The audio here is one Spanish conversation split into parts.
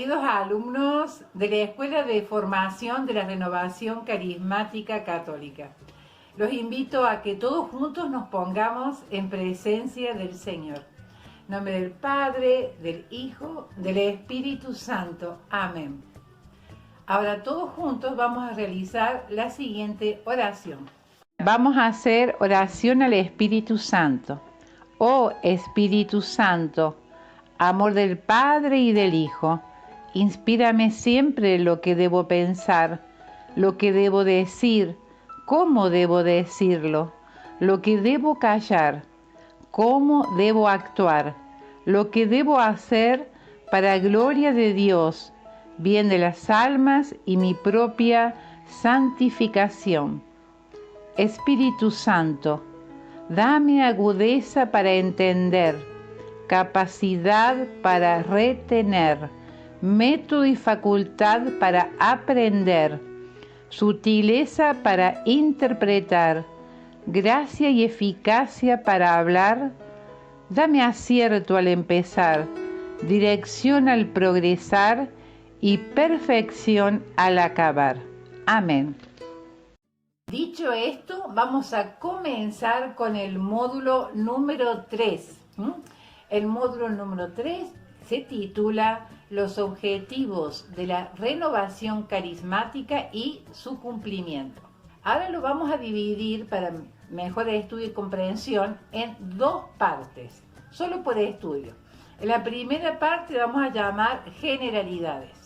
Queridos alumnos de la Escuela de Formación de la Renovación Carismática Católica, los invito a que todos juntos nos pongamos en presencia del Señor. En nombre del Padre, del Hijo, del Espíritu Santo. Amén. Ahora todos juntos vamos a realizar la siguiente oración. Vamos a hacer oración al Espíritu Santo. Oh Espíritu Santo, amor del Padre y del Hijo, inspírame siempre lo que debo pensar, lo que debo decir, cómo debo decirlo, lo que debo callar, cómo debo actuar, lo que debo hacer para gloria de Dios, bien de las almas y mi propia santificación. Espíritu Santo, dame agudeza para entender, capacidad para retener, método y facultad para aprender, sutileza para interpretar, gracia y eficacia para hablar. Dame acierto al empezar, dirección al progresar y perfección al acabar. Amén. Dicho esto, vamos a comenzar con el módulo número 3. El módulo número 3 se titula Los objetivos de la renovación carismática y su cumplimiento. Ahora lo vamos a dividir para mejor estudio y comprensión en dos partes, solo por estudio. En la primera parte vamos a llamar generalidades.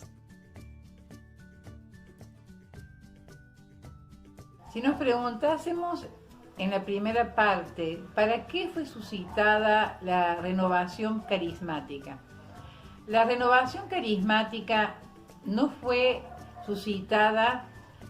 Si nos preguntásemos en la primera parte, ¿para qué fue suscitada la renovación carismática? La renovación carismática no fue suscitada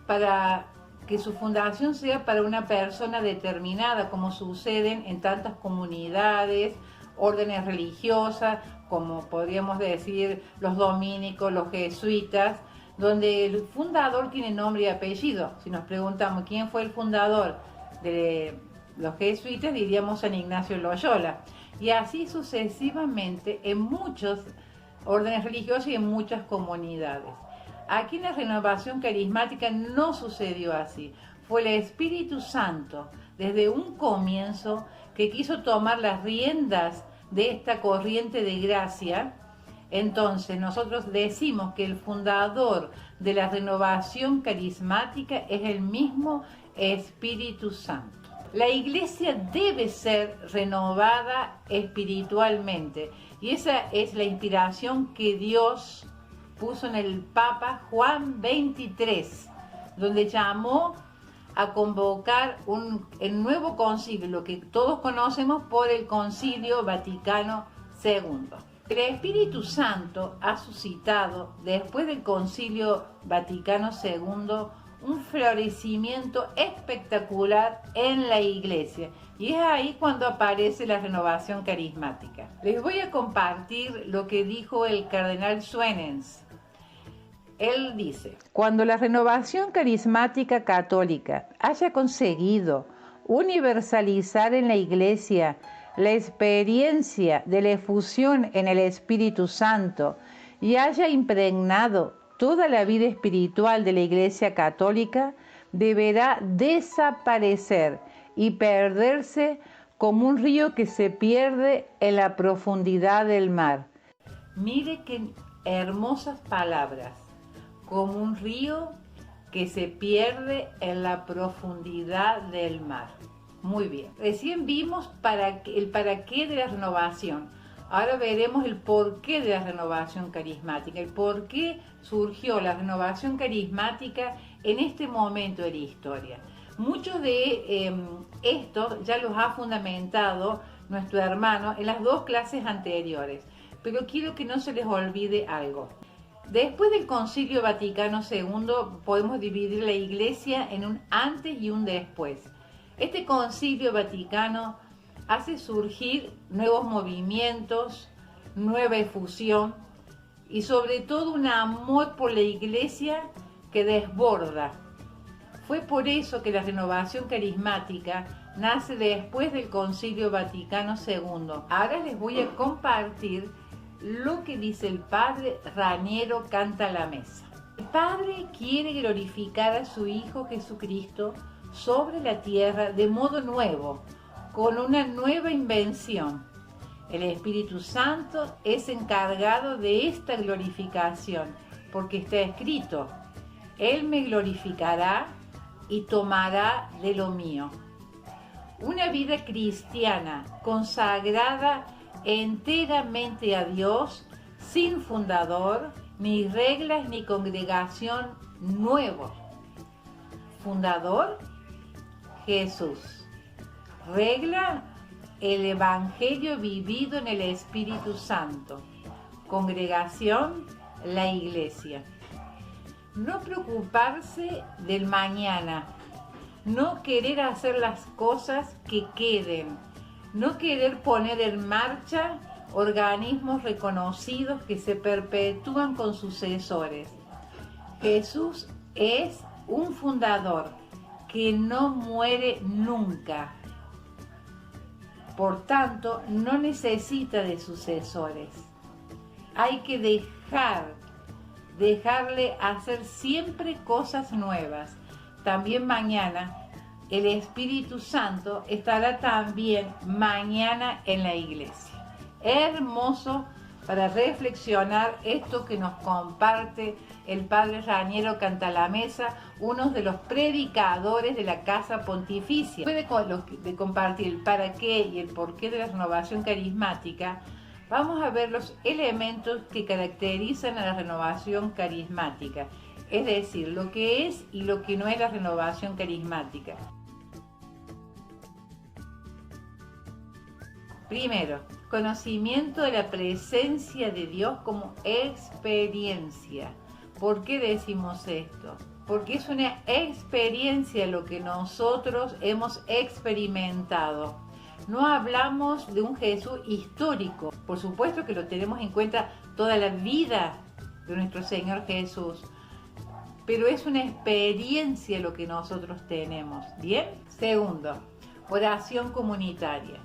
para que su fundación sea para una persona determinada, como suceden en tantas comunidades, órdenes religiosas, como podríamos decir los dominicos, los jesuitas, donde el fundador tiene nombre y apellido. Si nos preguntamos quién fue el fundador de los jesuitas, diríamos San Ignacio Loyola. Y así sucesivamente en muchas órdenes religiosas y en muchas comunidades. Aquí en la renovación carismática no sucedió así. Fue el Espíritu Santo, desde un comienzo, que quiso tomar las riendas de esta corriente de gracia. Entonces nosotros decimos que el fundador de la renovación carismática es el mismo Espíritu Santo. La iglesia debe ser renovada espiritualmente y esa es la inspiración que Dios puso en el Papa Juan XXIII, donde llamó a convocar el nuevo concilio, lo que todos conocemos por el Concilio Vaticano II. El Espíritu Santo ha suscitado, después del Concilio Vaticano II, un florecimiento espectacular en la iglesia. Y es ahí cuando aparece la renovación carismática. Les voy a compartir lo que dijo el cardenal Suenens. Él dice: cuando la renovación carismática católica haya conseguido universalizar en la iglesia la experiencia de la efusión en el Espíritu Santo y haya impregnado toda la vida espiritual de la Iglesia Católica, deberá desaparecer y perderse como un río que se pierde en la profundidad del mar. Mire qué hermosas palabras. Como un río que se pierde en la profundidad del mar. Muy bien. Recién vimos el para qué de la renovación. Ahora veremos el porqué de la renovación carismática, el por qué surgió la renovación carismática en este momento de la historia. Muchos de estos ya los ha fundamentado nuestro hermano en las dos clases anteriores, pero quiero que no se les olvide algo. Después del Concilio Vaticano II podemos dividir la Iglesia en un antes y un después. Este Concilio Vaticano hace surgir nuevos movimientos, nueva efusión y sobre todo un amor por la Iglesia que desborda. Fue por eso que la renovación carismática nace después del Concilio Vaticano II. Ahora les voy a compartir lo que dice el padre Raniero Cantalamessa. El Padre quiere glorificar a su Hijo Jesucristo sobre la tierra de modo nuevo, con una nueva invención. El Espíritu Santo es encargado de esta glorificación, porque está escrito: Él me glorificará y tomará de lo mío. Una vida cristiana consagrada enteramente a Dios, sin fundador, ni reglas ni congregación nuevo. Fundador, Jesús. Regla, el Evangelio vivido en el Espíritu Santo. Congregación, la Iglesia. No preocuparse del mañana. No querer hacer las cosas que queden. No querer poner en marcha organismos reconocidos que se perpetúan con sucesores. Jesús es un fundador que no muere nunca. Por tanto, no necesita de sucesores. Hay que dejarle hacer siempre cosas nuevas. También mañana el Espíritu Santo estará también mañana en la iglesia. Hermoso para reflexionar esto que nos comparte el padre Raniero Cantalamessa, uno de los predicadores de la Casa Pontificia. Después de compartir el para qué y el por qué de la renovación carismática, vamos a ver los elementos que caracterizan a la renovación carismática, es decir, lo que es y lo que no es la renovación carismática. Primero, conocimiento de la presencia de Dios como experiencia. ¿Por qué decimos esto? Porque es una experiencia lo que nosotros hemos experimentado. No hablamos de un Jesús histórico. Por supuesto que lo tenemos en cuenta toda la vida de nuestro Señor Jesús, pero es una experiencia lo que nosotros tenemos. ¿Bien? Segundo, oración comunitaria.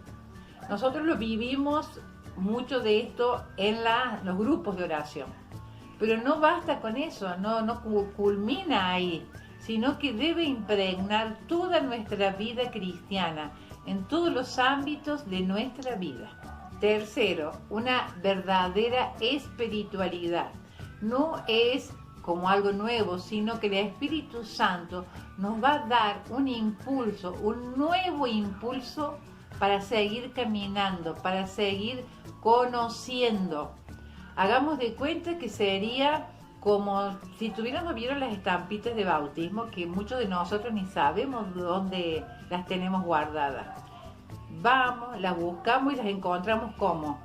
Nosotros lo vivimos mucho de esto en los grupos de oración, pero no basta con eso, no culmina ahí, sino que debe impregnar toda nuestra vida cristiana, en todos los ámbitos de nuestra vida. Tercero, una verdadera espiritualidad. No es como algo nuevo, sino que el Espíritu Santo nos va a dar un impulso, un nuevo impulso para seguir caminando, para seguir conociendo. Hagamos de cuenta que sería como si tuviéramos, ¿vieron las estampitas de bautismo? Que muchos de nosotros ni sabemos dónde las tenemos guardadas. Vamos, las buscamos y las encontramos como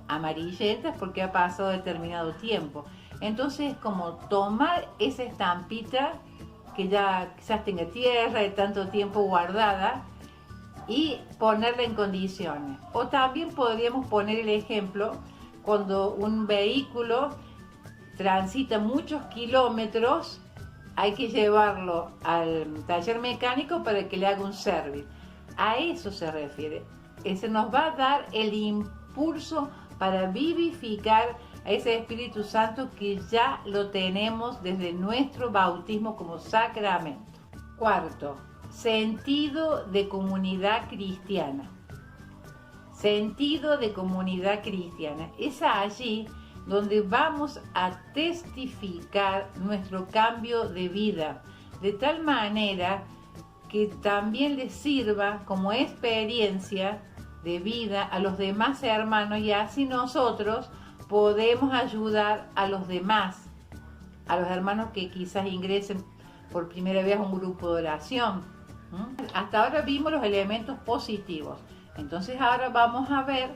amarillentas porque ha pasado determinado tiempo. Entonces es como tomar esa estampita que ya quizás tenga tierra de tanto tiempo guardada y ponerla en condiciones. O también podríamos poner el ejemplo cuando un vehículo transita muchos kilómetros, hay que llevarlo al taller mecánico para que le haga un service. A eso se refiere. Ese nos va a dar el impulso para vivificar a ese Espíritu Santo que ya lo tenemos desde nuestro bautismo como sacramento. Cuarto, sentido de comunidad cristiana. Sentido de comunidad cristiana. Es allí donde vamos a testificar nuestro cambio de vida, de tal manera que también les sirva como experiencia de vida a los demás hermanos, y así nosotros podemos ayudar a los demás, a los hermanos que quizás ingresen por primera vez a un grupo de oración. Hasta ahora vimos los elementos positivos, entonces ahora vamos a ver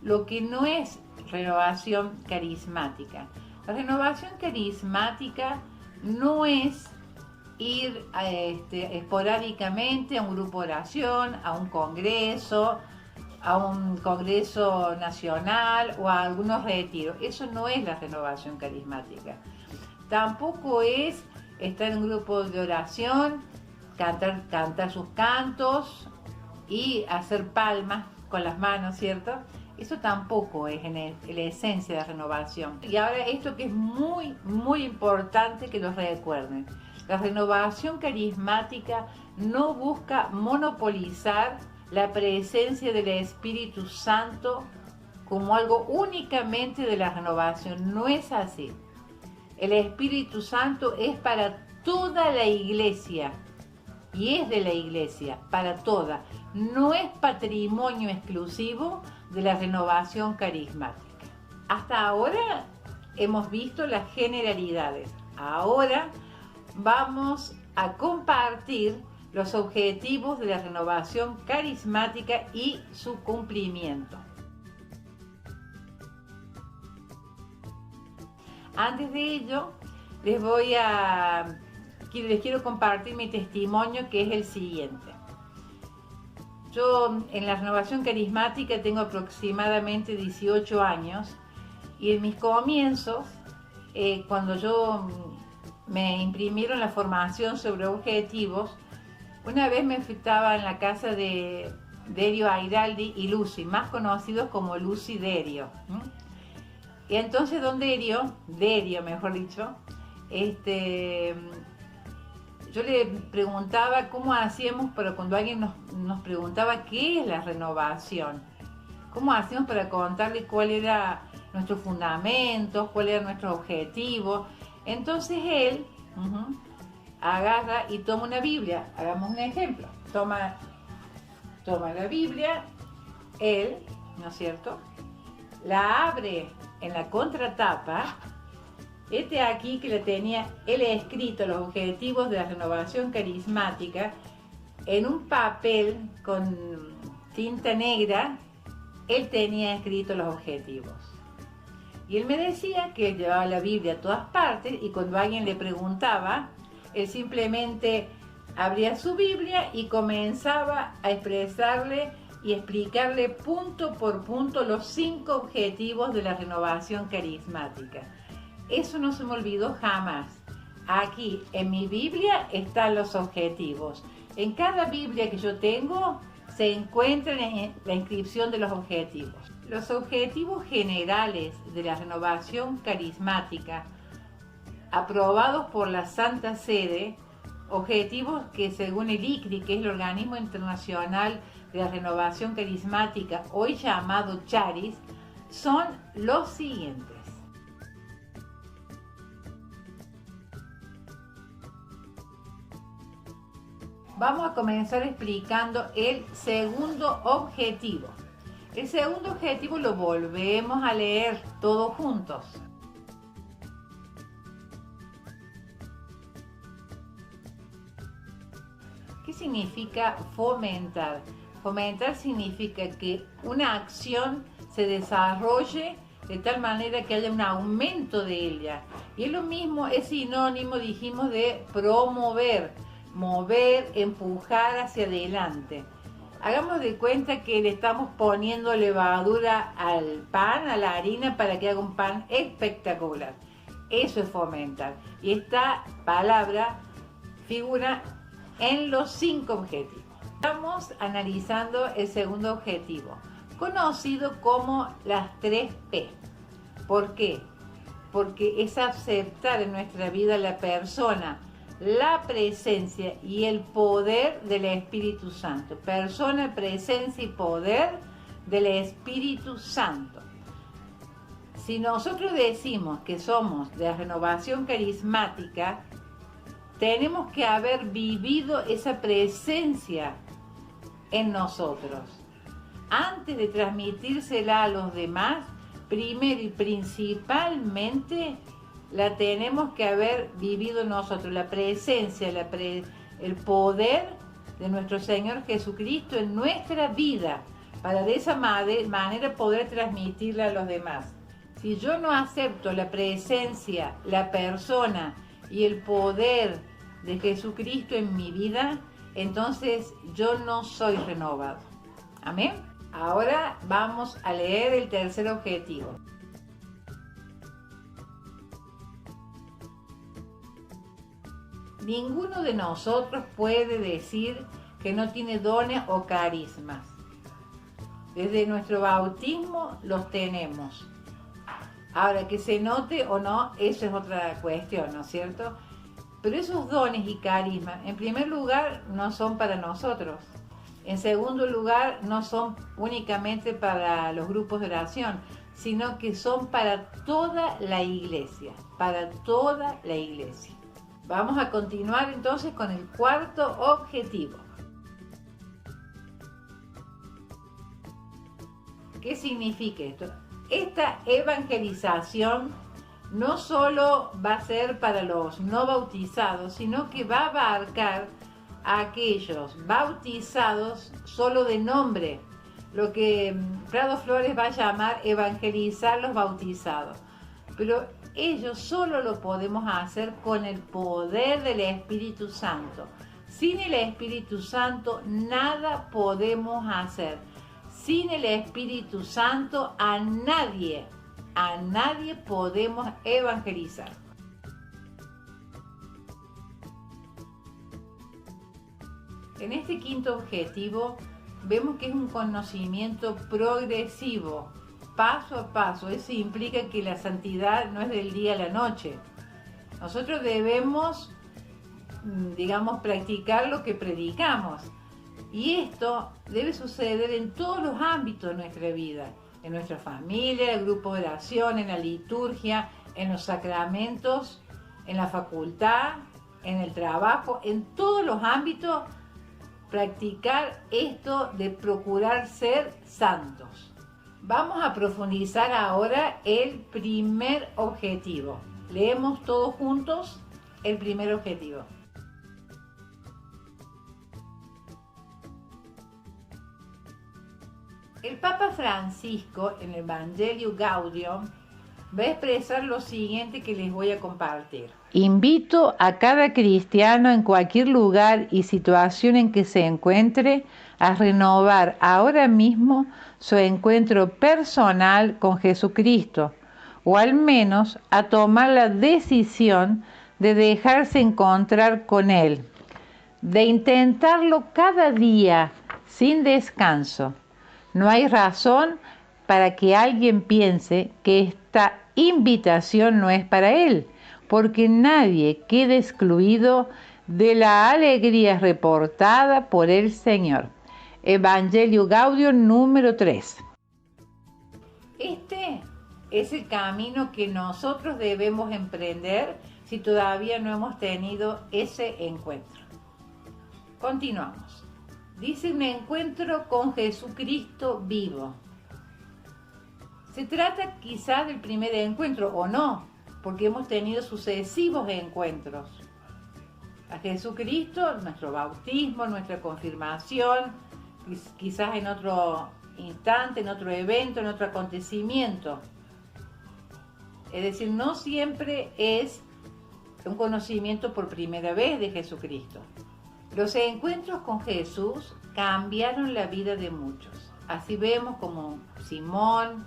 lo que no es renovación carismática. La renovación carismática no es ir esporádicamente a un grupo de oración, a un congreso nacional o a algunos retiros. Eso no es la renovación carismática. Tampoco es estar en un grupo de oración, cantar sus cantos y hacer palmas con las manos, ¿cierto? Eso tampoco es la esencia de la renovación. Y ahora esto que es muy, muy importante que lo recuerden. La renovación carismática no busca monopolizar la presencia del Espíritu Santo como algo únicamente de la renovación. No es así. El Espíritu Santo es para toda la iglesia y es de la iglesia, para toda. No es patrimonio exclusivo de la renovación carismática. Hasta ahora hemos visto las generalidades. Ahora vamos a compartir los objetivos de la renovación carismática y su cumplimiento. Antes de ello, les quiero compartir mi testimonio, que es el siguiente. Yo en la renovación carismática tengo aproximadamente 18 años y en mis comienzos, cuando me imprimieron la formación sobre objetivos, una vez me estaba en la casa de Derio Airaldi y Lucy, más conocidos como Lucy Derio. Y entonces don Derio mejor dicho, yo le preguntaba cómo hacíamos para cuando alguien nos preguntaba qué es la renovación, cómo hacíamos para contarle cuál era nuestro fundamento, cuál era nuestro objetivo. Entonces él agarra y toma una Biblia. Hagamos un ejemplo. Toma la Biblia, él, ¿no es cierto?, la abre en la contratapa. Aquí que le tenía él escrito los objetivos de la renovación carismática en un papel con tinta negra. Él tenía escrito los objetivos y él me decía que él llevaba la Biblia a todas partes y cuando alguien le preguntaba, él simplemente abría su Biblia y comenzaba a expresarle y explicarle punto por punto los 5 objetivos de la renovación carismática. Eso no se me olvidó jamás. Aquí en mi Biblia están los objetivos. En cada Biblia que yo tengo se encuentra la inscripción de los objetivos. Los objetivos generales de la renovación carismática, aprobados por la Santa Sede, objetivos que según el ICRI, que es el Organismo Internacional de la Renovación Carismática, hoy llamado Charis, son los siguientes. Vamos a comenzar explicando el segundo objetivo. El segundo objetivo lo volvemos a leer todos juntos. ¿Qué significa fomentar? Fomentar significa que una acción se desarrolle de tal manera que haya un aumento de ella. Y es lo mismo, es sinónimo, dijimos, de promover, mover, empujar hacia adelante. Hagamos de cuenta que le estamos poniendo levadura al pan, a la harina, para que haga un pan espectacular. Eso es fomentar. Y esta palabra figura en los 5 objetivos. Estamos analizando el segundo objetivo, conocido como las 3 P. ¿Por qué? Porque es aceptar en nuestra vida la persona, la presencia y el poder del Espíritu Santo. Persona, presencia y poder del Espíritu Santo. Si nosotros decimos que somos de la renovación carismática, tenemos que haber vivido esa presencia en nosotros. Antes de transmitírsela a los demás, primero y principalmente la tenemos que haber vivido nosotros, la presencia, el poder de nuestro Señor Jesucristo en nuestra vida, para de esa manera poder transmitirla a los demás. Si yo no acepto la presencia, la persona y el poder de Jesucristo en mi vida, entonces yo no soy renovado. Amén. Ahora vamos a leer el tercer objetivo. Ninguno de nosotros puede decir que no tiene dones o carismas. Desde nuestro bautismo los tenemos. Ahora, que se note o no, eso es otra cuestión, ¿no es cierto? Pero esos dones y carismas, en primer lugar, no son para nosotros. En segundo lugar, no son únicamente para los grupos de oración, sino que son para toda la iglesia, para toda la iglesia. Vamos a continuar entonces con el cuarto objetivo. ¿Qué significa esto? Esta evangelización no solo va a ser para los no bautizados, sino que va a abarcar a aquellos bautizados solo de nombre, lo que Prado Flores va a llamar evangelizar los bautizados. Pero ello solo lo podemos hacer con el poder del Espíritu Santo. Sin el Espíritu Santo nada podemos hacer. Sin el Espíritu Santo a nadie podemos evangelizar. En este quinto objetivo vemos que es un conocimiento progresivo, paso a paso. Eso implica que la santidad no es del día a la noche. Nosotros debemos, practicar lo que predicamos. Y esto debe suceder en todos los ámbitos de nuestra vida, en nuestra familia, en el grupo de oración, en la liturgia, en los sacramentos, en la facultad, en el trabajo, en todos los ámbitos, practicar esto de procurar ser santos. Vamos a profundizar ahora el primer objetivo. Leemos todos juntos el primer objetivo. El Papa Francisco en el Evangelio Gaudium va a expresar lo siguiente que les voy a compartir. Invito a cada cristiano en cualquier lugar y situación en que se encuentre a renovar ahora mismo su encuentro personal con Jesucristo, o al menos a tomar la decisión de dejarse encontrar con Él, de intentarlo cada día sin descanso. No hay razón para que alguien piense que esta invitación no es para él, porque nadie queda excluido de la alegría reportada por el Señor. Evangelio Gaudium número 3. Este es el camino que nosotros debemos emprender si todavía no hemos tenido ese encuentro. Continuamos. Dice un encuentro con Jesucristo vivo. Se trata quizás del primer encuentro o no, porque hemos tenido sucesivos encuentros. A Jesucristo, nuestro bautismo, nuestra confirmación, quizás en otro instante, en otro evento, en otro acontecimiento. Es decir, no siempre es un conocimiento por primera vez de Jesucristo. Los encuentros con Jesús cambiaron la vida de muchos. Así vemos como Simón,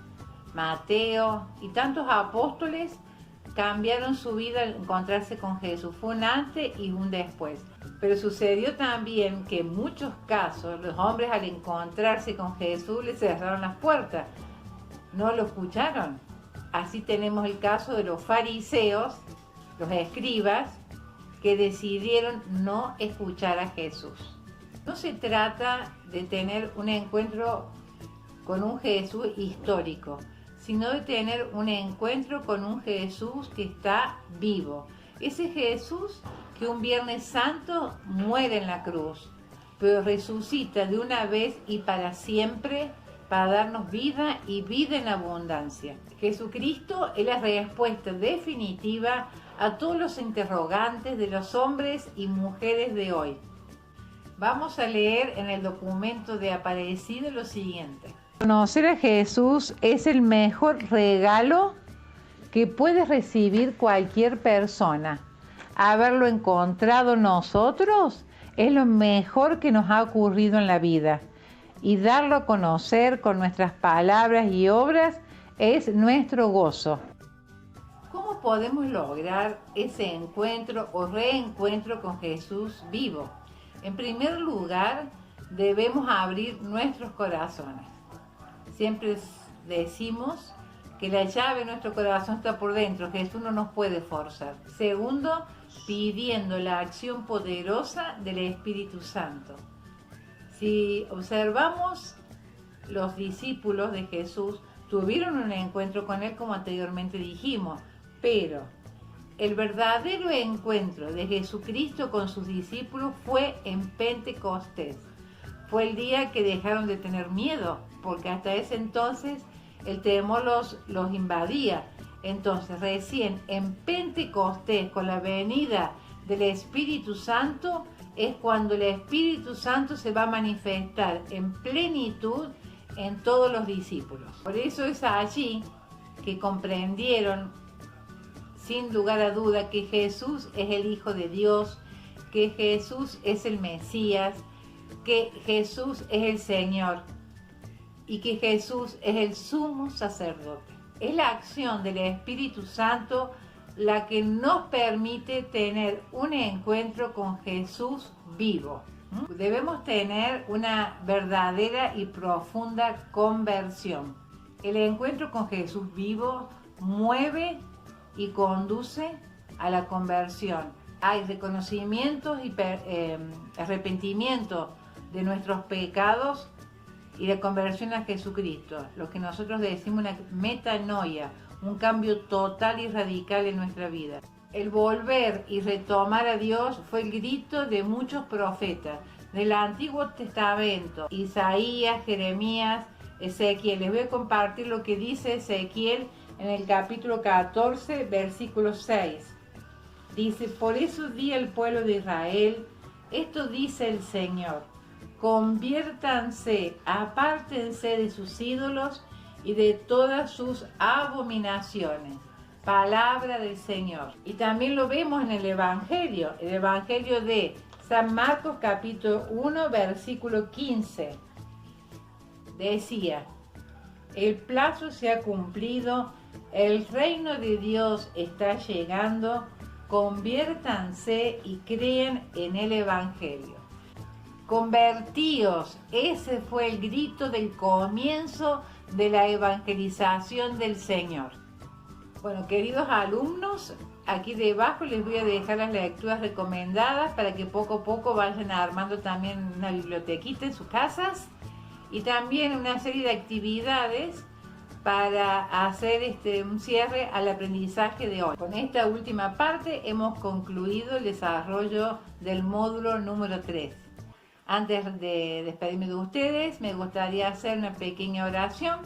Mateo y tantos apóstoles cambiaron su vida al encontrarse con Jesús. Fue un antes y un después. Pero sucedió también que en muchos casos los hombres al encontrarse con Jesús le cerraron las puertas. No lo escucharon. Así tenemos el caso de los fariseos, los escribas, que decidieron no escuchar a Jesús. No se trata de tener un encuentro con un Jesús histórico, sino de tener un encuentro con un Jesús que está vivo. Ese Jesús que un Viernes Santo muere en la cruz, pero resucita de una vez y para siempre para darnos vida y vida en abundancia. Jesucristo es la respuesta definitiva a todos los interrogantes de los hombres y mujeres de hoy. Vamos a leer en el documento de Aparecido lo siguiente. Conocer a Jesús es el mejor regalo que puede recibir cualquier persona. Haberlo encontrado nosotros es lo mejor que nos ha ocurrido en la vida. Y darlo a conocer con nuestras palabras y obras es nuestro gozo. ¿Cómo podemos lograr ese encuentro o reencuentro con Jesús vivo? En primer lugar, debemos abrir nuestros corazones. siempre decimos que la llave de nuestro corazón está por dentro, Jesús no nos puede forzar. Segundo, pidiendo la acción poderosa del Espíritu Santo. Si observamos, los discípulos de Jesús tuvieron un encuentro con Él, como anteriormente dijimos, pero el verdadero encuentro de Jesucristo con sus discípulos fue en Pentecostés. Fue el día que dejaron de tener miedo, porque hasta ese entonces el temor los invadía. Entonces recién en Pentecostés, con la venida del Espíritu Santo, es cuando el Espíritu Santo se va a manifestar en plenitud en todos los discípulos. Por eso es allí que comprendieron sin lugar a duda que Jesús es el Hijo de Dios, que Jesús es el Mesías, que Jesús es el Señor y que Jesús es el sumo sacerdote. Es la acción del Espíritu Santo la que nos permite tener un encuentro con Jesús vivo. Debemos tener una verdadera y profunda conversión. El encuentro con Jesús vivo mueve y conduce a la conversión. Hay reconocimiento y arrepentimiento de nuestros pecados y la conversión a Jesucristo, lo que nosotros decimos una metanoia, un cambio total y radical en nuestra vida. El volver y retomar a Dios fue el grito de muchos profetas del Antiguo Testamento, Isaías, Jeremías, Ezequiel. Les voy a compartir lo que dice Ezequiel en el capítulo 14, versículo 6. Dice: por eso di al pueblo de Israel, esto dice el Señor, conviértanse, apártense de sus ídolos y de todas sus abominaciones. Palabra del Señor. Y también lo vemos en el Evangelio de San Marcos capítulo 1, versículo 15. Decía: el plazo se ha cumplido, el reino de Dios está llegando, conviértanse y creen en el Evangelio. Convertíos, ese fue el grito del comienzo de la evangelización del Señor. Bueno, queridos alumnos, aquí debajo les voy a dejar las lecturas recomendadas para que poco a poco vayan armando también una bibliotequita en sus casas y también una serie de actividades para hacer un cierre al aprendizaje de hoy. Con esta última parte hemos concluido el desarrollo del módulo número 3. Antes de despedirme de ustedes, me gustaría hacer una pequeña oración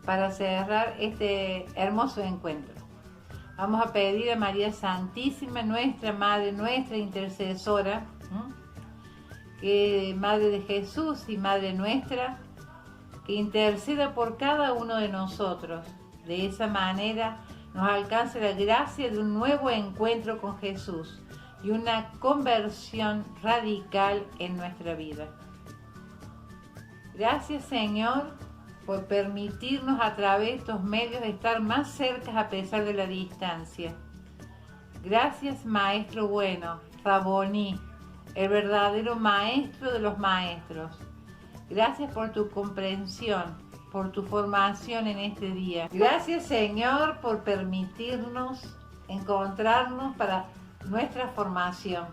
para cerrar este hermoso encuentro. Vamos a pedir a María Santísima, nuestra Madre, nuestra intercesora, que Madre de Jesús y Madre nuestra, que interceda por cada uno de nosotros. De esa manera nos alcance la gracia de un nuevo encuentro con Jesús y una conversión radical en nuestra vida. Gracias, Señor, por permitirnos a través de estos medios estar más cerca a pesar de la distancia. Gracias, Maestro bueno, Rabboni, el verdadero Maestro de los Maestros. Gracias por tu comprensión, por tu formación en este día. Gracias, Señor, por permitirnos encontrarnos para nuestra formación.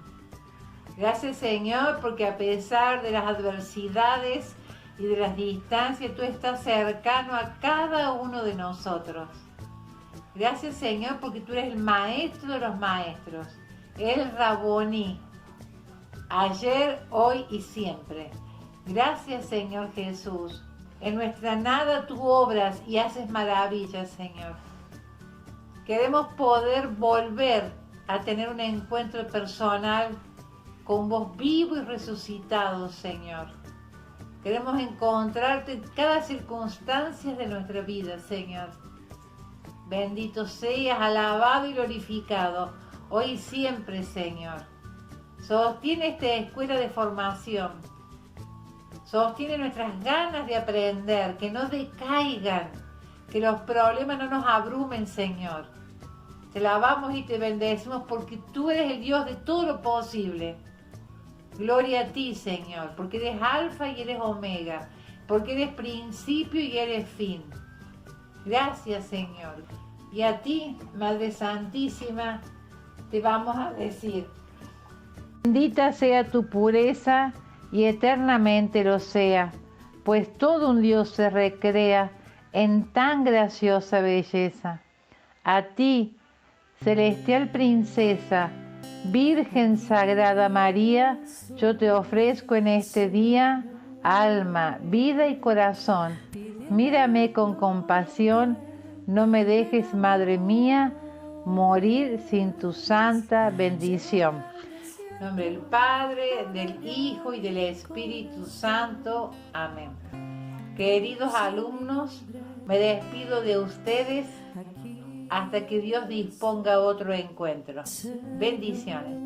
Gracias, Señor, porque a pesar de las adversidades y de las distancias, tú estás cercano a cada uno de nosotros. Gracias, Señor, porque tú eres el Maestro de los Maestros, el Rabboni, ayer, hoy y siempre. Gracias, Señor Jesús. En nuestra nada tú obras y haces maravillas, Señor. Queremos poder volver a tener un encuentro personal con vos vivo y resucitado, Señor. Queremos encontrarte en cada circunstancia de nuestra vida, Señor. Bendito seas, alabado y glorificado, hoy y siempre, Señor. Sostiene esta escuela de formación. Sostiene nuestras ganas de aprender, que no decaigan, que los problemas no nos abrumen, Señor. Te alabamos y te bendecimos porque tú eres el Dios de todo lo posible. Gloria a ti, Señor, porque eres Alfa y eres Omega. porque eres principio y eres fin. Gracias, Señor. Y a ti, Madre Santísima, te vamos a decir: bendita sea tu pureza y eternamente lo sea, pues todo un Dios se recrea en tan graciosa belleza. A ti, celestial princesa, Virgen Sagrada María, yo te ofrezco en este día alma, vida y corazón. Mírame con compasión, no me dejes, Madre mía, morir sin tu santa bendición. En nombre del Padre, del Hijo y del Espíritu Santo. Amén. Queridos alumnos, me despido de ustedes hasta que Dios disponga otro encuentro. Bendiciones.